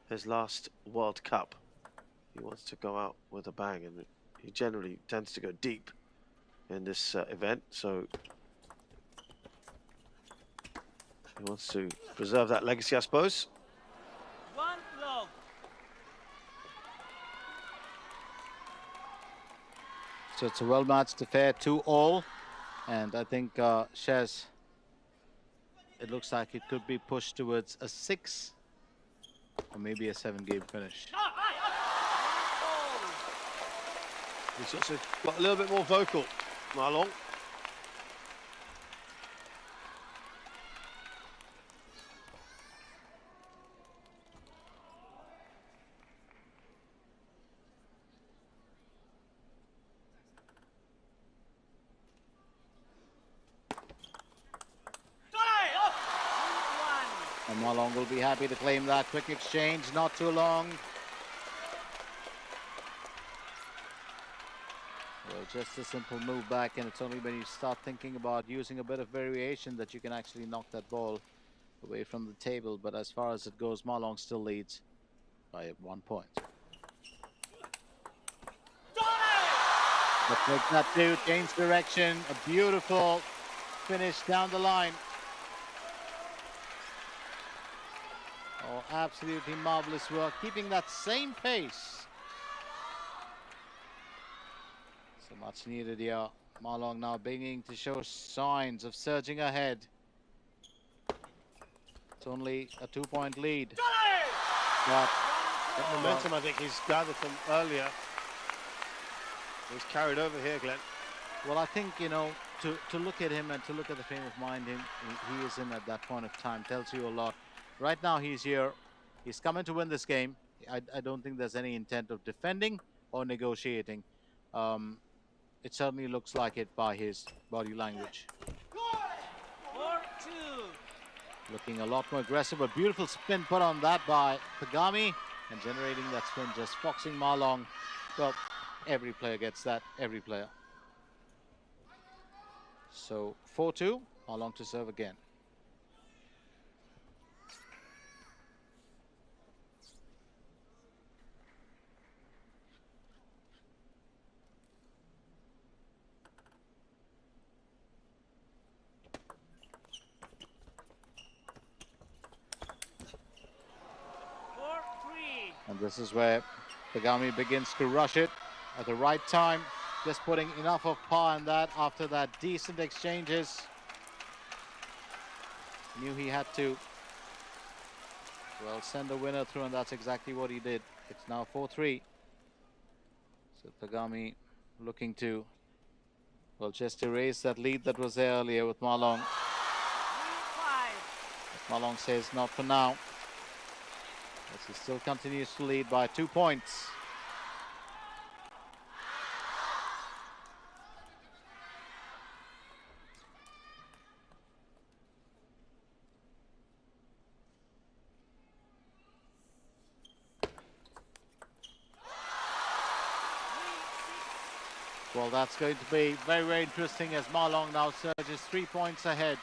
his last World Cup. He wants to go out with a bang, and he generally tends to go deep in this event, so he wants to preserve that legacy, I suppose. One love. So it's a well-matched affair, 2-all, and I think Shez, it looks like it could be pushed towards a 6 or maybe a 7-game finish. He's also got a little bit more vocal, Ma Long. And Ma Long will be happy to claim that quick exchange, not too long. Well, just a simple move back, and it's only when you start thinking about using a bit of variation that you can actually knock that ball away from the table. But as far as it goes, Ma Long still leads by 1 point. Let's make that do, change direction, a beautiful finish down the line. Oh, absolutely marvelous work, keeping that same pace. So much needed here. Ma Long now beginning to show signs of surging ahead. It's only a 2-point lead. But that momentum, I think, he's gathered from earlier. He's carried over here, Glenn. Well, I think, you know, to look at him and to look at the frame of mind he is in at that point of time tells you a lot. Right now he's here. He's coming to win this game. I don't think there's any intent of defending or negotiating. It certainly looks like it by his body language. 4-2. Looking a lot more aggressive. A beautiful spin put on that by TOGAMI, and generating that spin, just foxing Ma Long. Well, every player gets that, every player. So 4-2, Ma Long to serve again. And this is where TOGAMI begins to rush it at the right time, just putting enough of power in that after that decent exchanges. Knew he had to, well, send the winner through, and that's exactly what he did. It's now 4-3. So TOGAMI looking to, well, just erase that lead that was there earlier with Ma Long. Ma Long says not for now, as he still continues to lead by 2 points. Well, that's going to be very, very interesting as Ma Long now surges 3 points ahead.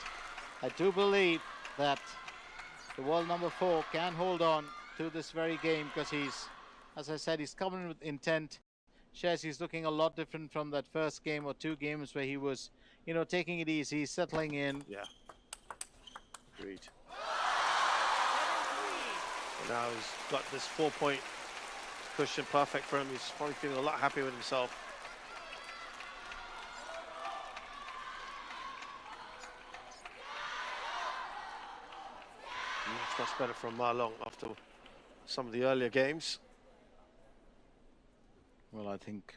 I do believe that the world number 4 can hold on to this very game, because he's, as I said, he's coming with intent. Shez, he's looking a lot different from that first game or 2 games where he was, you know, taking it easy, settling in. Yeah. Agreed. So now he's got this 4-point cushion perfect for him. He's probably feeling a lot happier with himself. Much better from Ma Long after some of the earlier games. Well, I think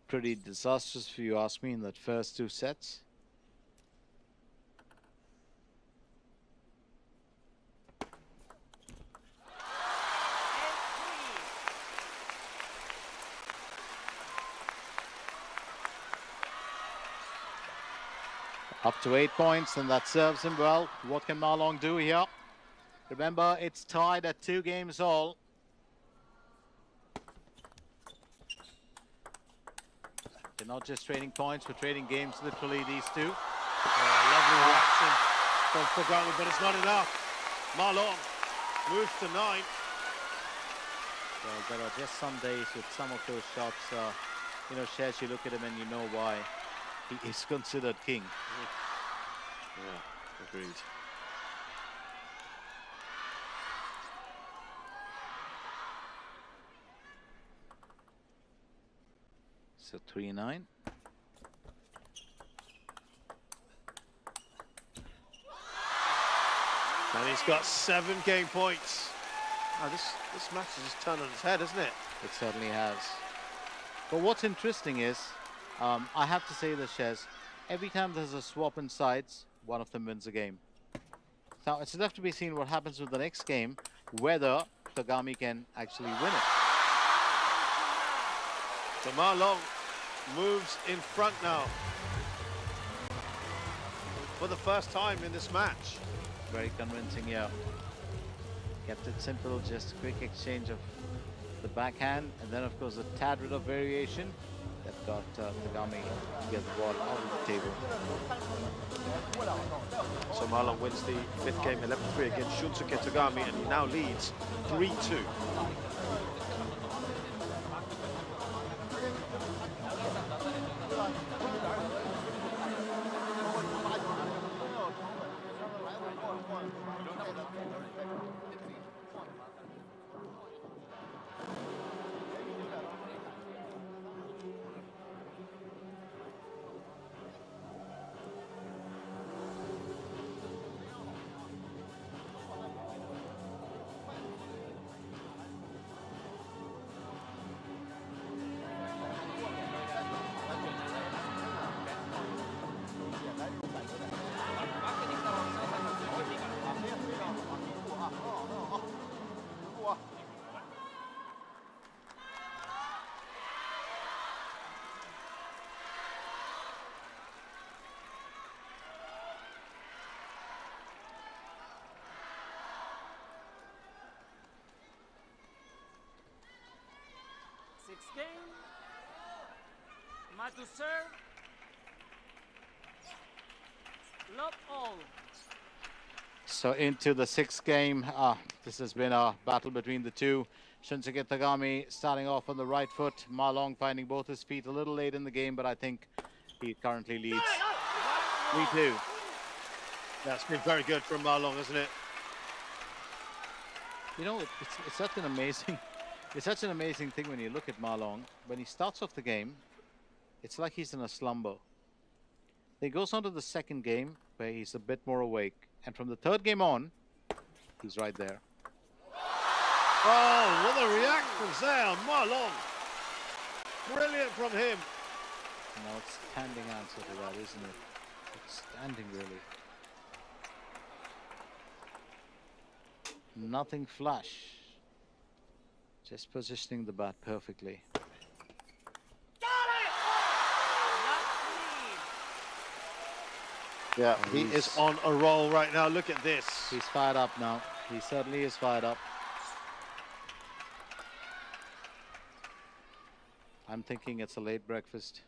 pretty disastrous, if you ask me, in that first 2 sets. Up to 8 points, and that serves him well. What can Ma Long do here? Remember, it's tied at 2 games all. They're not just trading points, we're trading games, literally, these two. Lovely reaction from TOGAMI, but it's not enough. Ma Long moves to 9. Well, there are just some days with some of those shots, you know, Shez, you look at him and you know why he is considered king. Yeah, agreed. So 3-9. And he's got 7 game points. Oh, this match has just turned on its head, isn't it? It certainly has. But what's interesting is, I have to say this, Shez, every time there's a swap in sides, one of them wins a game. Now, it's left to be seen what happens with the next game, whether Togami can actually win it. So Ma Long moves in front now for the first time in this match. Very convincing, yeah. Kept it simple, just a quick exchange of the backhand, and then, of course, a tad bit of variation that got Togami to get the ball out of the table. So Ma Long wins the 5th game 11-3 against Shunsuke Togami, and he now leads 3-2. Sixth game. Ma to serve. Love all. So into the 6th game. This has been a battle between the two. Shunsuke Togami starting off on the right foot. Ma Long finding both his feet a little late in the game, but I think he currently leads 3-2. That's been very good from Ma Long, hasn't it? You know, it's such an amazing, it's such an amazing thing when you look at Ma Long. When he starts off the game, it's like he's in a slumber. Then he goes on to the 2nd game where he's a bit more awake, and from the 3rd game on, he's right there. Oh, what a reactions there, Ma Long. Brilliant from him. An outstanding answer to that, isn't it? Outstanding, really. Nothing flush. Just positioning the bat perfectly. Yeah, Oh, he is on a roll right now. Look at this. He's fired up now. He certainly is fired up. I'm thinking it's a late breakfast,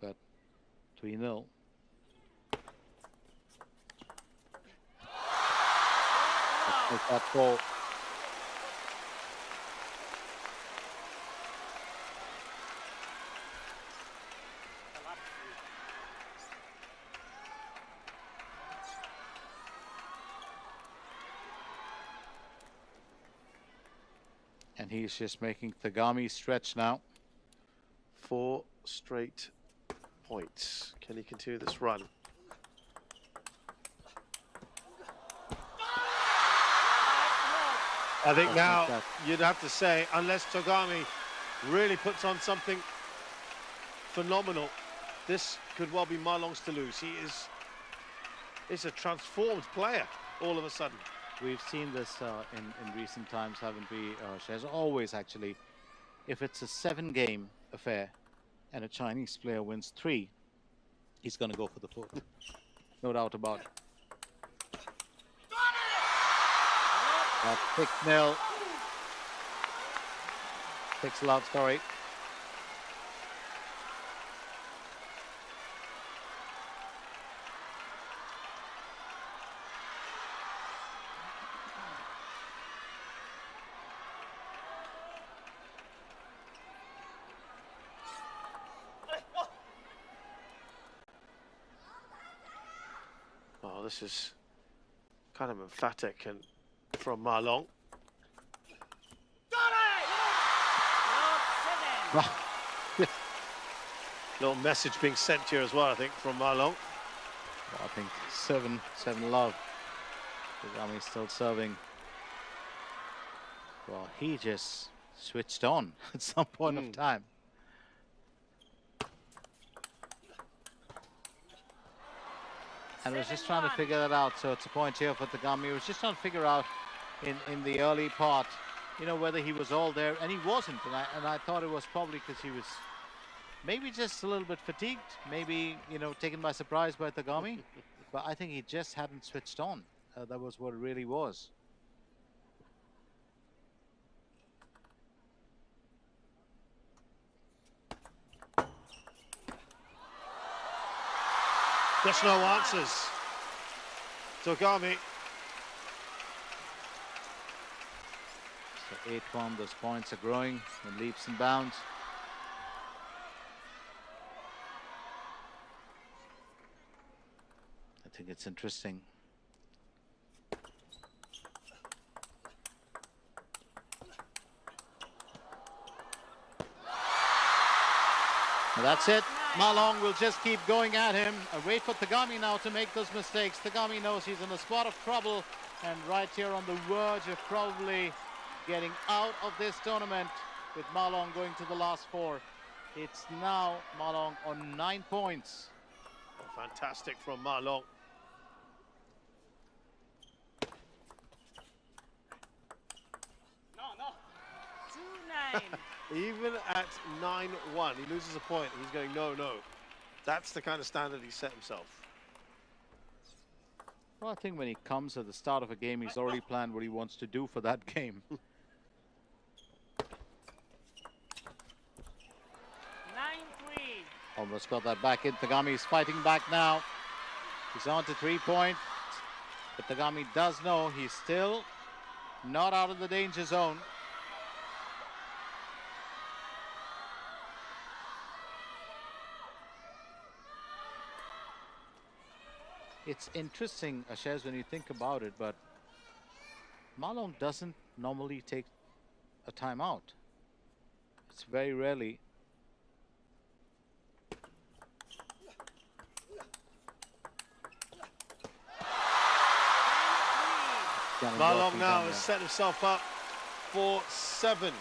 but 3-0. Let's make that 4. And he's just making Togami stretch now. 4 straight points. Can he continue this run? I think now you'd have to say, unless Togami really puts on something phenomenal, this could well be Ma Long's to lose. He's a transformed player all of a sudden. We've seen this in recent times, haven't we, Shez? Always, actually. If it's a 7-game affair and a Chinese player wins 3, he's going to go for the 4th. No doubt about it. 6-0. 6 love story. Well, this is kind of emphatic and from Ma Long. Love 7. Little message being sent here as well, I think, from Ma Long. Well, I think 7 love. Togami still serving. Well, he just switched on at some point of time. And was just trying to 7-1. figure that out. So it's a point here for Tagami. He was just trying to figure out in the early part, you know, whether he was all there, and he wasn't. And I thought it was probably because he was maybe just a little bit fatigued, maybe, you know, taken by surprise by Tagami. But I think he just hadn't switched on. That was what it really was. Just no answers. Togami. So 8-1, those points are growing in leaps and bounds. I think it's interesting. Well, that's it. Ma Long will just keep going at him. Wait for Tagami now to make those mistakes. Tagami knows he's in a spot of trouble and right here on the verge of probably getting out of this tournament with Ma Long going to the last 4. It's now Ma Long on 9 points. Oh, fantastic from Ma Long. No, no. 2-9. Even at 9-1, he loses a point. He's going, no, no. That's the kind of standard he set himself. Well, I think when he comes at the start of a game, he's already planned what he wants to do for that game. 9-3. Almost got that back in. Tagami is fighting back now. He's on to 3 points. But Tagami does know he's still not out of the danger zone. It's interesting, Ashez, when you think about it, but Ma Long doesn't normally take a timeout. It's very rarely. Ma Long now has set himself up for 7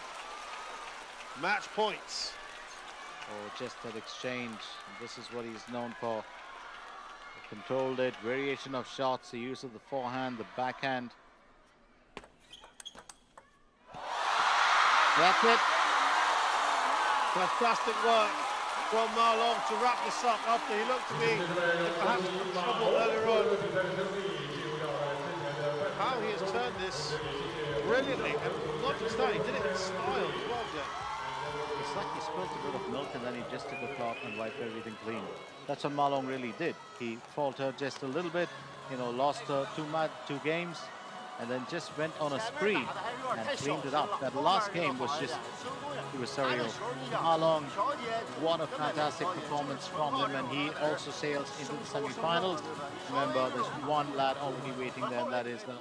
match points. Oh, just that exchange. And this is what he's known for. Controlled it, variation of shots, the use of the forehand, the backhand. That's it. Fantastic work from Ma Long to wrap this up after he looked to be in perhaps some trouble earlier on. How he has turned this brilliantly, and not just that, he did it in style as well, Jeff. It's like he spilled a bit of milk and then he just took a cloth and wiped everything clean. That's what Ma Long really did. He faltered just a little bit, you know, lost 2 games, and then just went on a spree and cleaned it up. That last game was just, it was surreal. Ma Long, what a fantastic performance from him, and he also sails into the semi-finals. Remember, there's one lad already waiting there, and that is the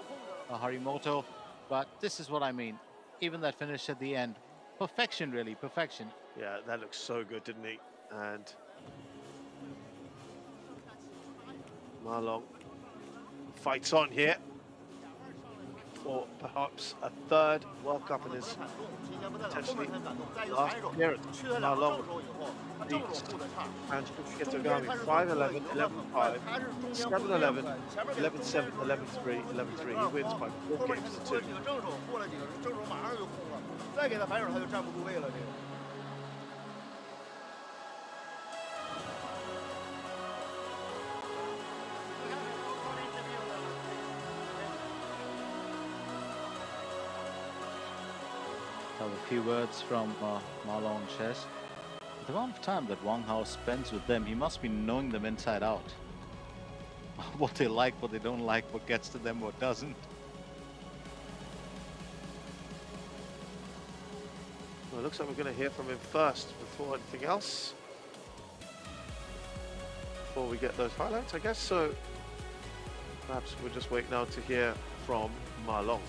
Harimoto. But this is what I mean. Even that finish at the end, perfection, really, perfection. Yeah, that looks so good, didn't he? And Ma Long fights on here for perhaps a 3rd World Cup in his potentially last appearance. Ma Long beats Shunsukee Togami 5-11, 11-5, 7-11, 11-7, 11-3, 11-3. He wins by 4 games to 2. Have a few words from Ma Long Chess. The amount of time that Wang Hao spends with them, he must be knowing them inside out. What they like, what they don't like, what gets to them, what doesn't. Well, it looks like we're going to hear from him first before anything else. Before we get those highlights, I guess. So Perhaps we'll just wait now to hear from Ma Long.